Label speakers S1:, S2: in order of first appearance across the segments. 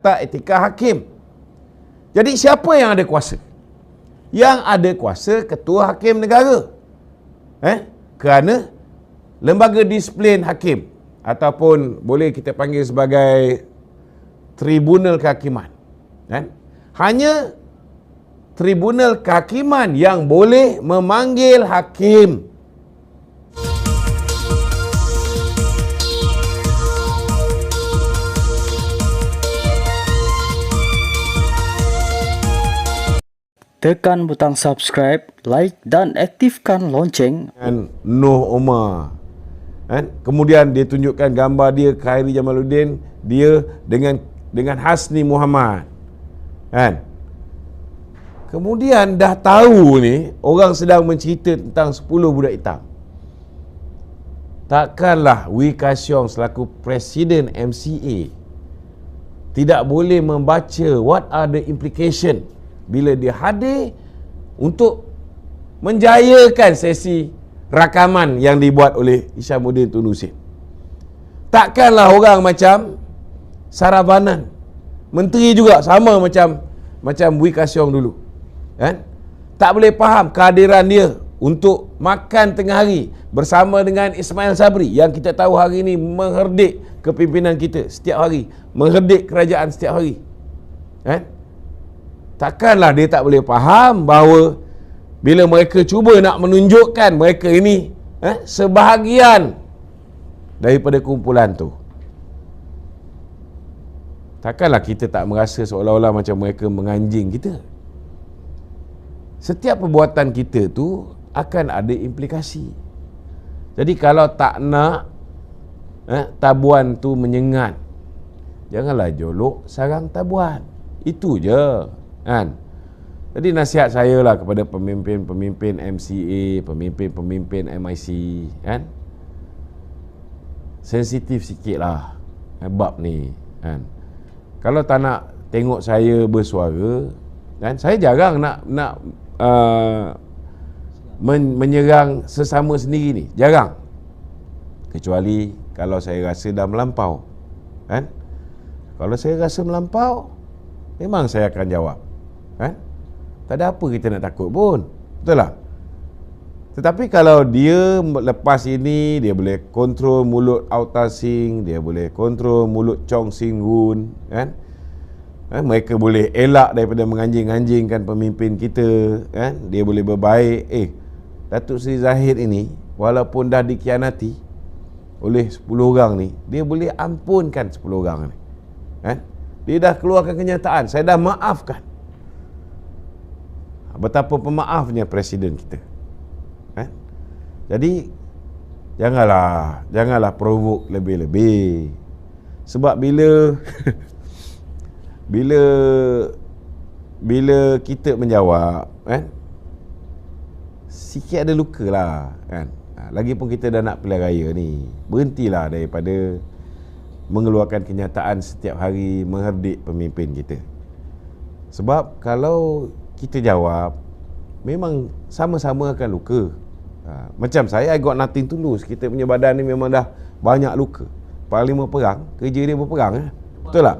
S1: Akta Etika Hakim. Jadi siapa yang ada kuasa? Yang ada kuasa Ketua Hakim Negara. Kerana lembaga disiplin hakim ataupun boleh kita panggil sebagai Tribunal Kehakiman. Hanya Tribunal Kehakiman yang boleh memanggil hakim.
S2: Tekan butang subscribe, like dan aktifkan lonceng.
S1: Noh Omar. Kemudian dia tunjukkan gambar dia, Khairi Jamaluddin, dia dengan Hasni Muhammad. Kemudian dah tahu ni orang sedang mencerita tentang 10 budak hitam. Takkanlah Wee Ka Siong selaku Presiden MCA tidak boleh membaca what are the implication bila dia hadir untuk menjayakan sesi rakaman yang dibuat oleh Hishamuddin Tun Hussein. Takkanlah orang macam Saravanan, menteri juga sama macam Wee Ka Siong dulu, tak boleh faham kehadiran dia untuk makan tengah hari bersama dengan Ismail Sabri yang kita tahu hari ini mengherdik kepimpinan kita setiap hari, mengherdik kerajaan setiap hari. Takkanlah dia tak boleh faham bahawa bila mereka cuba nak menunjukkan mereka ini sebahagian daripada kumpulan tu, takkanlah kita tak merasa seolah-olah macam mereka menganjing kita. Setiap perbuatan kita tu akan ada implikasi. Jadi kalau tak nak tabuan tu menyengat, janganlah jolok sarang tabuan. Itu je. Jadi nasihat saya lah kepada pemimpin-pemimpin MCA, pemimpin-pemimpin MIC, sensitif sikit lah bab ni. Kalau tak nak tengok saya bersuara, saya jarang nak menyerang sesama sendiri ni, jarang. Kecuali kalau saya rasa dah melampau. Kalau saya rasa melampau, memang saya akan jawab. Tak ada apa kita nak takut pun, betul tak? Tetapi kalau dia lepas ini, dia boleh kontrol mulut Auta Singh, dia boleh kontrol mulut Chong Sing Woon, mereka boleh elak daripada menganjing-anjingkan pemimpin kita, dia boleh berbaik. Datuk Seri Zahid ini walaupun dah dikhianati oleh 10 orang ni, dia boleh ampunkan 10 orang ni. Dia dah keluarkan kenyataan, saya dah maafkan. Betapa pemaafnya Presiden kita. Jadi janganlah provoke lebih-lebih. Sebab bila kita menjawab, sikit ada luka lah, Lagipun kita dah nak pilihan raya ni, berhentilah daripada mengeluarkan kenyataan setiap hari mengherdik pemimpin kita. Sebab kalau kita jawab, memang sama-sama akan luka. Macam saya, I got nothing to lose. Kita punya badan ni memang dah banyak luka. Parlimen perang, kerja dia berperang. Betul tak?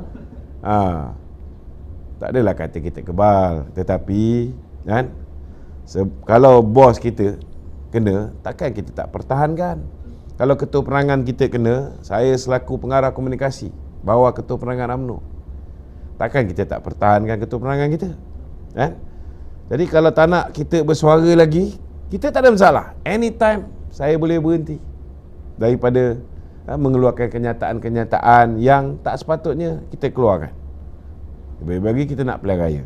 S1: Tak adalah kata kita kebal. Tetapi kalau bos kita kena, takkan kita tak pertahankan. Kalau ketua penerangan kita kena, saya selaku pengarah komunikasi bawa ketua penerangan UMNO, takkan kita tak pertahankan ketua penerangan kita. Jadi kalau tak nak kita bersuara lagi, kita tak ada masalah. Anytime saya boleh berhenti daripada mengeluarkan kenyataan-kenyataan yang tak sepatutnya kita keluarkan. Bagi kita nak pilihan raya.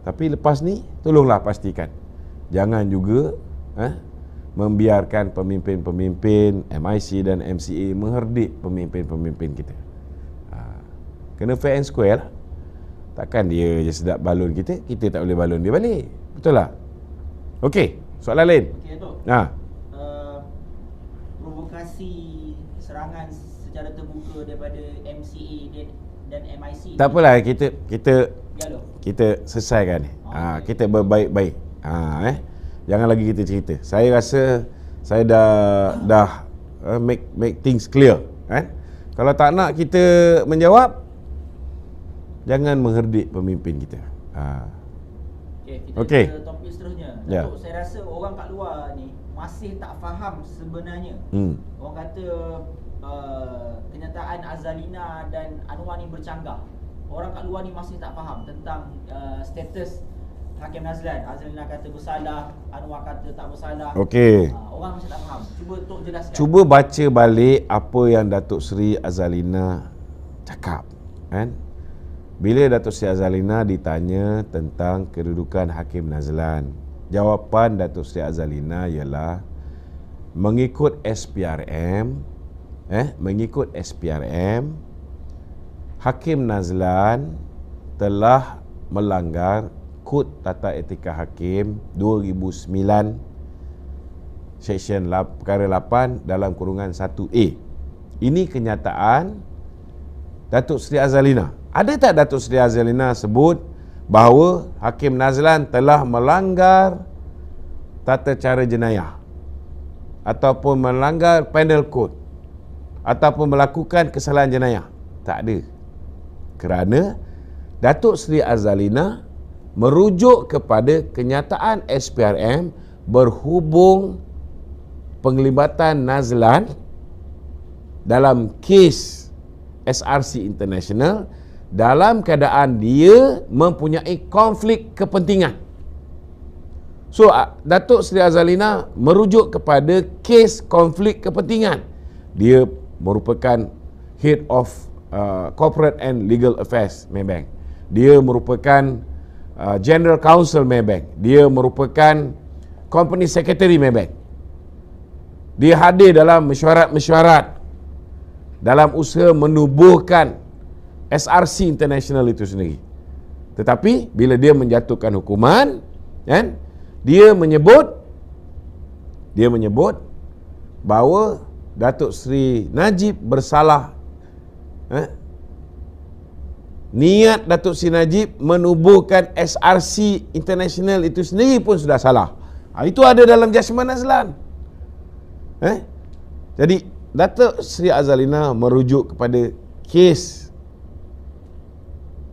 S1: Tapi lepas ni, tolonglah pastikan jangan juga membiarkan pemimpin-pemimpin MIC dan MCA mengherdik pemimpin-pemimpin kita. Kena fair and square lah. Takkan dia je sedap balon kita tak boleh balon dia balik. Betul tak? Okey, soalan lain.
S3: Okey, Datuk. Provokasi serangan secara terbuka daripada MCA dan MIC.
S1: Tak apalah, kita selesaikan ni. Kita berbaik-baik. Jangan lagi kita cerita. Saya rasa saya dah make things clear. Kalau tak nak kita menjawab, Jangan mengherdik pemimpin kita.
S3: Kita
S1: Okey.
S3: ke topik seterusnya.
S1: Ya.
S3: Datuk, saya rasa orang kat luar ni masih tak faham sebenarnya. Orang kata kenyataan Azalina dan Anwar ni bercanggah. Orang kat luar ni masih tak faham tentang status Hakim Nazlan. Azalina kata bersalah, Anwar kata tak bersalah.
S1: Okey.
S3: Orang masih tak faham. Cuba Tok jelaskan.
S1: Cuba baca balik apa yang Datuk Seri Azalina cakap, kan? Bila Datuk Seri Azalina ditanya tentang kedudukan Hakim Nazlan, jawapan Datuk Seri Azalina ialah mengikut SPRM, Hakim Nazlan telah melanggar Kod Tata Etika Hakim 2009 Seksyen perkara 8 dalam kurungan 1A. Ini kenyataan Datuk Seri Azalina. Ada tak Datuk Seri Azalina sebut bahawa Hakim Nazlan telah melanggar tata cara jenayah ataupun melanggar penal code ataupun melakukan kesalahan jenayah? Tak ada. Kerana Datuk Seri Azalina merujuk kepada kenyataan SPRM berhubung penglibatan Nazlan dalam kes SRC International dalam keadaan dia mempunyai konflik kepentingan. So, Datuk Seri Azalina merujuk kepada kes konflik kepentingan. Dia merupakan Head of Corporate and Legal Affairs Maybank. Dia merupakan General Counsel Maybank. Dia merupakan Company Secretary Maybank. Dia hadir dalam mesyuarat dalam usaha menubuhkan SRC International itu sendiri. Tetapi bila dia menjatuhkan hukuman, kan, dia menyebut bahawa Datuk Seri Najib bersalah. Niat Datuk Seri Najib menubuhkan SRC International itu sendiri pun sudah salah. Itu ada dalam judgement Nazlan. Jadi Datuk Seri Azalina merujuk kepada kes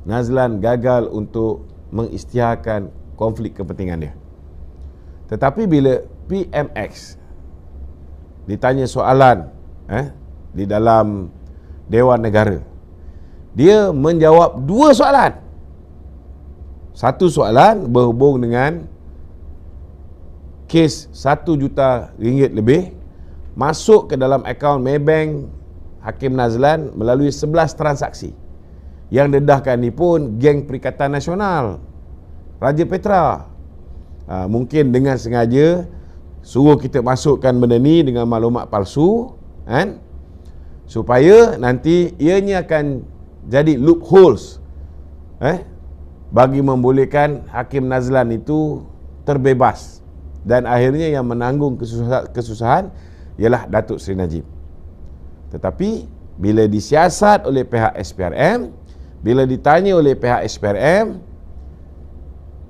S1: Nazlan gagal untuk mengisytiharkan konflik kepentingan dia. Tetapi bila PMX ditanya soalan di dalam Dewan Negara, dia menjawab dua soalan. Satu soalan berhubung dengan kes 1 juta ringgit lebih masuk ke dalam akaun Maybank Hakim Nazlan melalui 11 transaksi. Yang dedahkan ni pun geng Perikatan Nasional Raja Petra. Mungkin dengan sengaja suruh kita masukkan benda ni dengan maklumat palsu, kan, supaya nanti ianya akan jadi loopholes bagi membolehkan Hakim Nazlan itu terbebas, dan akhirnya yang menanggung kesusahan ialah Datuk Seri Najib. Tetapi bila disiasat oleh pihak SPRM, bila ditanya oleh pihak SPRM,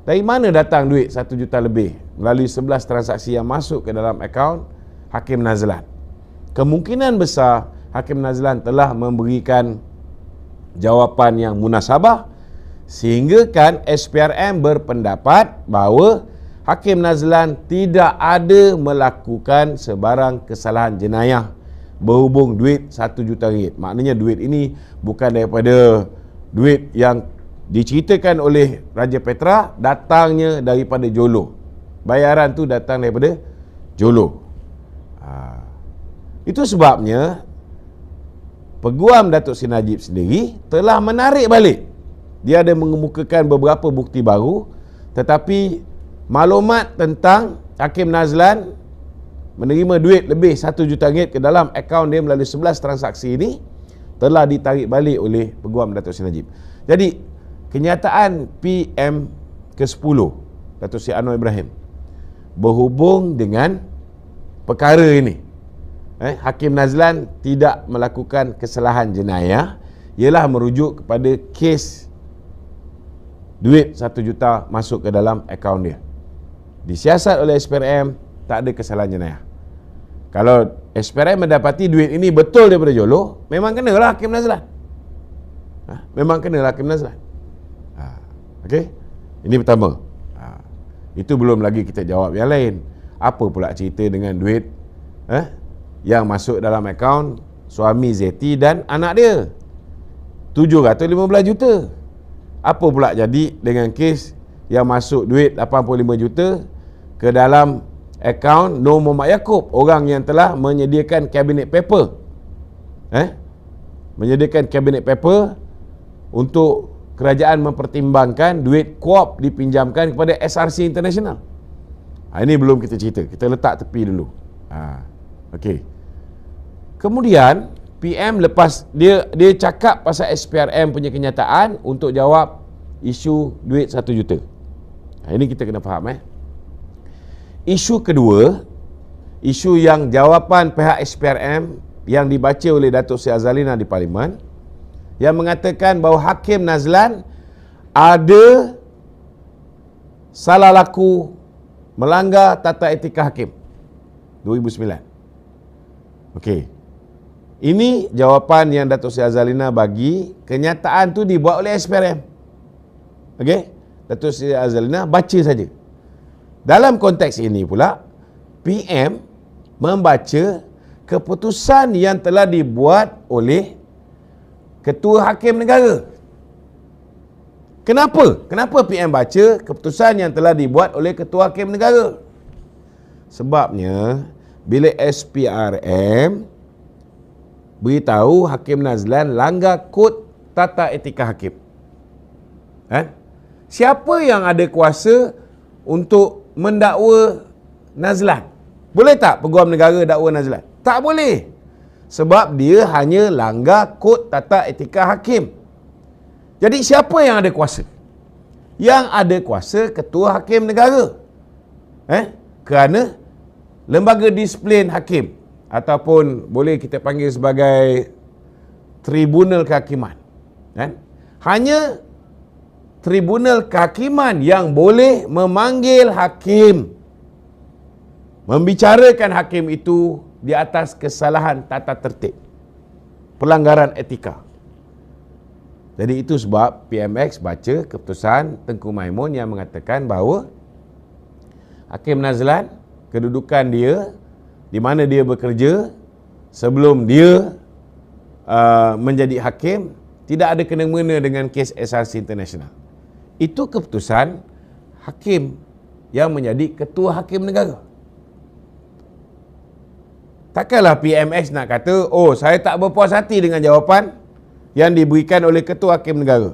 S1: dari mana datang duit 1 juta lebih melalui 11 transaksi yang masuk ke dalam akaun Hakim Nazlan, kemungkinan besar Hakim Nazlan telah memberikan jawapan yang munasabah, sehingga kan SPRM berpendapat bahawa Hakim Nazlan tidak ada melakukan sebarang kesalahan jenayah berhubung duit 1 juta ringgit. Maknanya duit ini bukan daripada duit yang diceritakan oleh Raja Petra, datangnya daripada Jolo. Bayaran tu datang daripada Jolo. Itu sebabnya Peguam Datuk Seri Najib sendiri telah menarik balik. Dia ada mengemukakan beberapa bukti baru, tetapi maklumat tentang Hakim Nazlan menerima duit lebih 1 juta ringgit ke dalam akaun dia melalui 11 transaksi ini telah ditarik balik oleh Peguam Datuk Seri Najib. Jadi kenyataan PM ke-10 Datuk Seri Anwar Ibrahim berhubung dengan perkara ini, Hakim Nazlan tidak melakukan kesalahan jenayah, ialah merujuk kepada kes duit 1 juta masuk ke dalam akaun dia. Disiasat oleh SPRM, tak ada kesalahan jenayah. Kalau SPRM mendapati duit ini betul daripada Jolo, memang kenalah Hakim Nazlan. Memang kenalah Hakim Nazlan. Okey? Ini pertama. Itu belum lagi kita jawab yang lain. Apa pula cerita dengan duit yang masuk dalam akaun suami Zeti dan anak dia? 715 juta. Apa pula jadi dengan kes yang masuk duit 85 juta ke dalam akaun Nur Muhammad Yaakob, orang yang telah menyediakan cabinet paper? Menyediakan cabinet paper untuk kerajaan mempertimbangkan duit KOP dipinjamkan kepada SRC International. Ini belum kita cerita. Kita letak tepi dulu. Okey. Kemudian PM lepas dia cakap pasal SPRM punya kenyataan untuk jawab isu duit 1 juta. Ini kita kena faham. Isu kedua, isu yang jawapan pihak SPRM yang dibaca oleh Datuk Seri Azalina di Parlimen, yang mengatakan bahawa Hakim Nazlan ada salah laku melanggar tata etika hakim 2009. Okey. Ini jawapan yang Datuk Seri Azalina bagi. Kenyataan tu dibuat oleh SPRM. Okey? Datuk Seri Azalina baca saja. Dalam konteks ini pula, PM membaca keputusan yang telah dibuat oleh Ketua Hakim Negara. Kenapa? Kenapa PM baca keputusan yang telah dibuat oleh Ketua Hakim Negara? Sebabnya, bila SPRM beritahu Hakim Nazlan langgar kod tata etika hakim. Siapa yang ada kuasa untuk mendakwa Nazlan? Boleh tak Peguam Negara dakwa Nazlan? Tak boleh. Sebab dia hanya langgar kod tata etika hakim. Jadi siapa yang ada kuasa? Yang ada kuasa Ketua Hakim Negara. Kerana lembaga disiplin hakim, ataupun boleh kita panggil sebagai Tribunal Kehakiman, hanya Tribunal Kehakiman yang boleh memanggil hakim, membicarakan hakim itu di atas kesalahan tata tertib, pelanggaran etika. Jadi itu sebab PMX baca keputusan Tengku Maimun yang mengatakan bahawa Hakim Nazlan, kedudukan dia, di mana dia bekerja sebelum dia menjadi hakim, tidak ada kena-mengena dengan kes SRC International. Itu keputusan hakim yang menjadi Ketua Hakim Negara. Takkanlah PMX nak kata, oh saya tak berpuas hati dengan jawapan yang diberikan oleh Ketua Hakim Negara.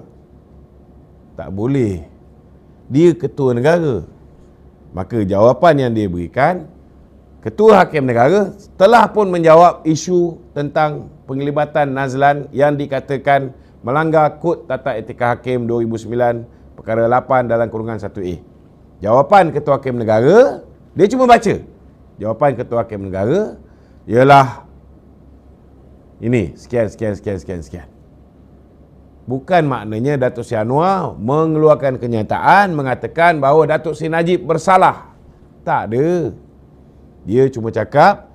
S1: Tak boleh. Dia Ketua Negara. Maka jawapan yang dia berikan, Ketua Hakim Negara telah pun menjawab isu tentang penglibatan Nazlan yang dikatakan melanggar Kod Tata Etika Hakim 2009 perkara 8 dalam kurungan 1A. Jawapan Ketua Hakim Negara, dia cuma baca. Jawapan Ketua Hakim Negara ialah ini, sekian. Bukan maknanya Datuk Seri Anwar mengeluarkan kenyataan mengatakan bahawa Datuk Seri Najib bersalah. Tak ada. Dia cuma cakap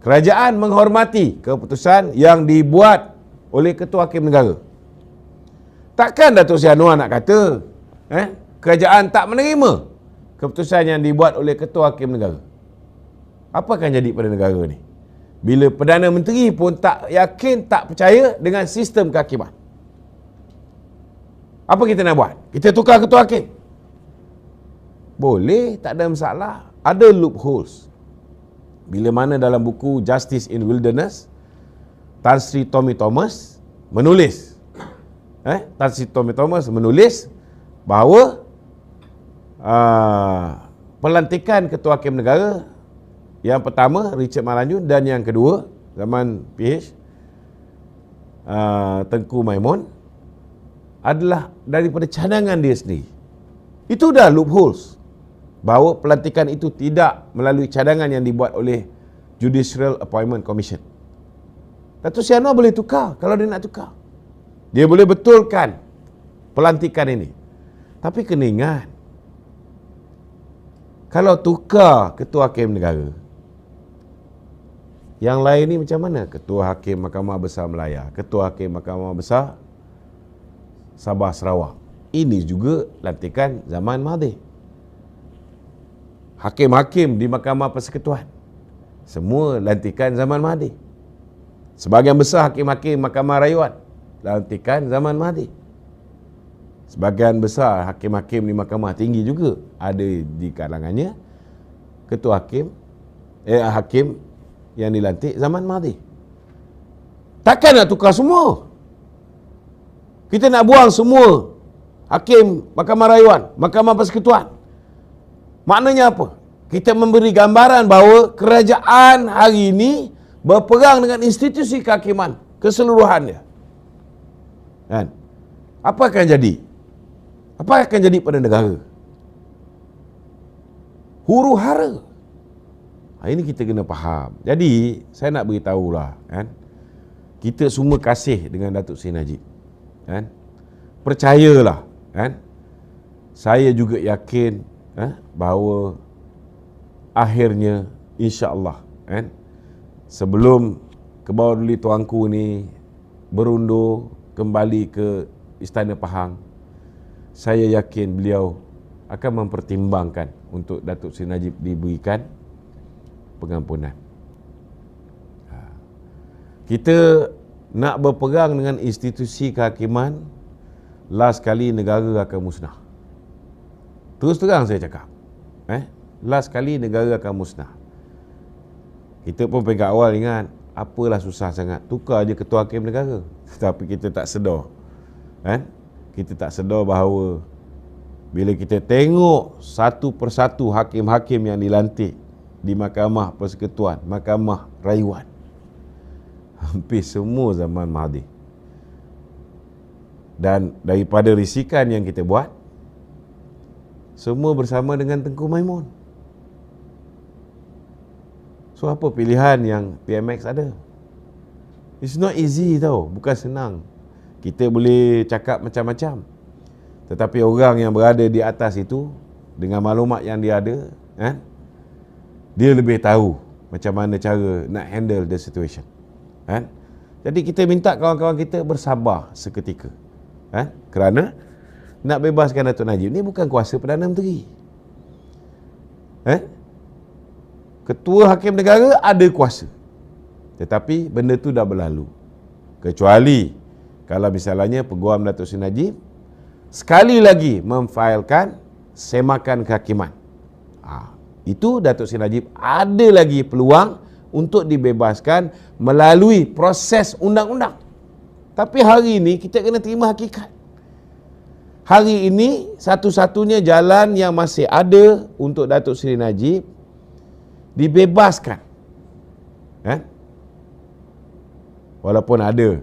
S1: kerajaan menghormati keputusan yang dibuat oleh Ketua Hakim Negara. Takkan Datuk Seri Anwar nak kata kerajaan tak menerima keputusan yang dibuat oleh Ketua Hakim Negara. Apa akan jadi pada negara ni? Bila Perdana Menteri pun tak yakin, tak percaya dengan sistem kehakiman. Apa kita nak buat? Kita tukar Ketua Hakim? Boleh, tak ada masalah. Ada loopholes. Bila mana dalam buku Justice in Wilderness, Tan Sri Tommy Thomas menulis, Tan Sri Tommy Thomas menulis bahawa pelantikan Ketua Hakim Negara, yang pertama Richard Malanjun dan yang kedua zaman PH Tengku Maimun adalah daripada cadangan dia sendiri. Itu dah loopholes, bahawa pelantikan itu tidak melalui cadangan yang dibuat oleh Judicial Appointment Commission. Datuk Seri Anwar boleh tukar kalau dia nak tukar. Dia boleh betulkan pelantikan ini. Tapi kena ingat, kalau tukar Ketua Hakim Negara, yang lain ni macam mana? Ketua Hakim Mahkamah Besar Melaya, Ketua Hakim Mahkamah Besar Sabah Sarawak. Ini juga lantikan zaman Mahathir. Hakim-hakim di Mahkamah Persekutuan semua lantikan zaman Mahathir. Sebahagian besar hakim-hakim Mahkamah Rayuan lantikan zaman Mahathir. Sebahagian besar hakim-hakim di Mahkamah Tinggi juga ada di kalangannya ketua hakim yang dilantik zaman Mahathir. Takkan nak tukar semua? Kita nak buang semua hakim Mahkamah Rayuan, Mahkamah Persekutuan. Maknanya apa? Kita memberi gambaran bahawa kerajaan hari ini berperang dengan institusi kehakiman keseluruhannya. Kan? Apa akan jadi? Apa akan jadi pada negara? Huru-hara. Ini kita kena faham. Jadi, saya nak beritahulah, kan? Kita semua kasih dengan Datuk Seri Najib. Kan? Percayalah, kan? Saya juga yakin bahawa akhirnya insya-Allah, kan? Sebelum Kebawah Tuanku ni berundur kembali ke Istana Pahang, saya yakin beliau akan mempertimbangkan untuk Datuk Seri Najib diberikan pengampunan. Kita nak berperang dengan institusi kehakiman, last kali negara akan musnah. Terus terang saya cakap. Last kali negara akan musnah. Kita pun pegang awal ingat, apalah susah sangat, tukar je ketua hakim negara. Tetapi kita tak sedar. Kita tak sedar bahawa bila kita tengok satu persatu hakim-hakim yang dilantik di Mahkamah Persekutuan, Mahkamah Rayuan, hampir semua zaman Mahathir. Dan daripada risikan yang kita buat, semua bersama dengan Tengku Maimun. So apa pilihan yang PMX ada? It's not easy tau, bukan senang. Kita boleh cakap macam-macam, tetapi orang yang berada di atas itu, dengan maklumat yang dia ada, dia lebih tahu macam mana cara nak handle the situation. Jadi kita minta kawan-kawan kita bersabar seketika. Kerana nak bebaskan Datuk Najib ni bukan kuasa Perdana Menteri. Ketua Hakim Negara ada kuasa, tetapi benda tu dah berlalu. Kecuali kalau misalnya Peguam Datuk Seri Najib sekali lagi memfailkan semakan kehakiman, itu Datuk Seri Najib ada lagi peluang untuk dibebaskan melalui proses undang-undang. Tapi hari ini kita kena terima hakikat. Hari ini satu-satunya jalan yang masih ada untuk Datuk Seri Najib dibebaskan. Walaupun ada,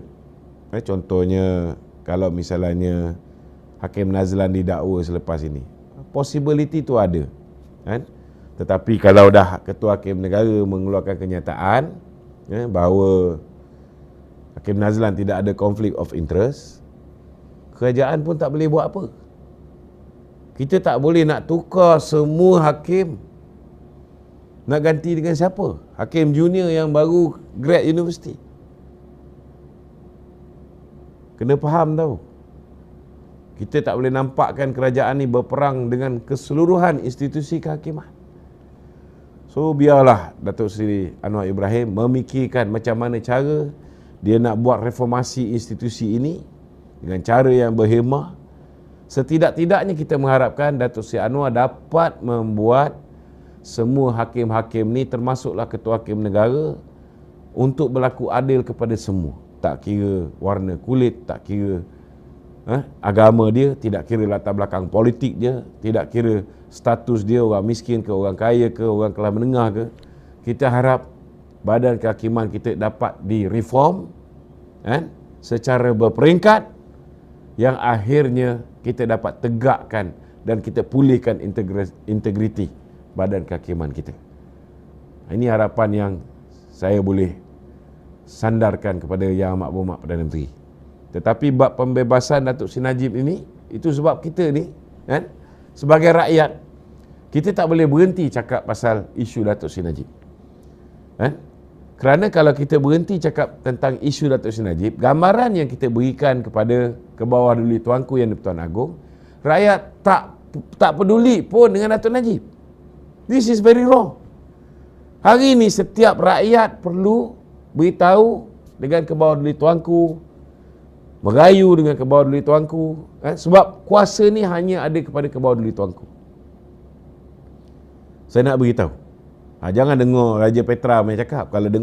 S1: contohnya kalau misalnya Hakim Nazlan didakwa selepas ini, possibility tu ada. Tetapi kalau dah Ketua Hakim Negara mengeluarkan kenyataan bahawa Hakim Nazlan tidak ada conflict of interest, kerajaan pun tak boleh buat apa. Kita tak boleh nak tukar semua hakim. Nak ganti dengan siapa? Hakim junior yang baru grad universiti. Kena faham tau. Kita tak boleh nampakkan kerajaan ni berperang dengan keseluruhan institusi kehakiman. So biarlah Datuk Seri Anwar Ibrahim memikirkan macam mana cara dia nak buat reformasi institusi ini dengan cara yang berhemah. Setidak-tidaknya kita mengharapkan Datuk Seri Anwar dapat membuat semua hakim-hakim ni, termasuklah Ketua Hakim Negara, untuk berlaku adil kepada semua. Tak kira warna kulit, tak kira agama dia, tidak kira latar belakang politik dia, tidak kira status dia orang miskin ke, orang kaya ke, orang kelas menengah ke. Kita harap badan kehakiman kita dapat direform secara berperingkat, yang akhirnya kita dapat tegakkan dan kita pulihkan integriti badan kehakiman kita. Ini harapan yang saya boleh sandarkan kepada Yang Amat Berhormat Perdana Menteri. Tetapi bab pembebasan Datuk Seri Najib ini, itu sebab kita ni sebagai rakyat, kita tak boleh berhenti cakap pasal isu Datuk Seri Najib. Kerana kalau kita berhenti cakap tentang isu Datuk Seri Najib, gambaran yang kita berikan kepada Kebawah Duli Tuanku Yang di-Pertuan Agong, rakyat tak peduli pun dengan Datuk Najib. This is very wrong. Hari ini setiap rakyat perlu beritahu dengan kebawah duli tuanku, merayu dengan kebawah duli tuanku, sebab kuasa ni hanya ada kepada kebawah duli tuanku. Saya nak beritahu, jangan dengar Raja Petra main cakap. Kalau dengar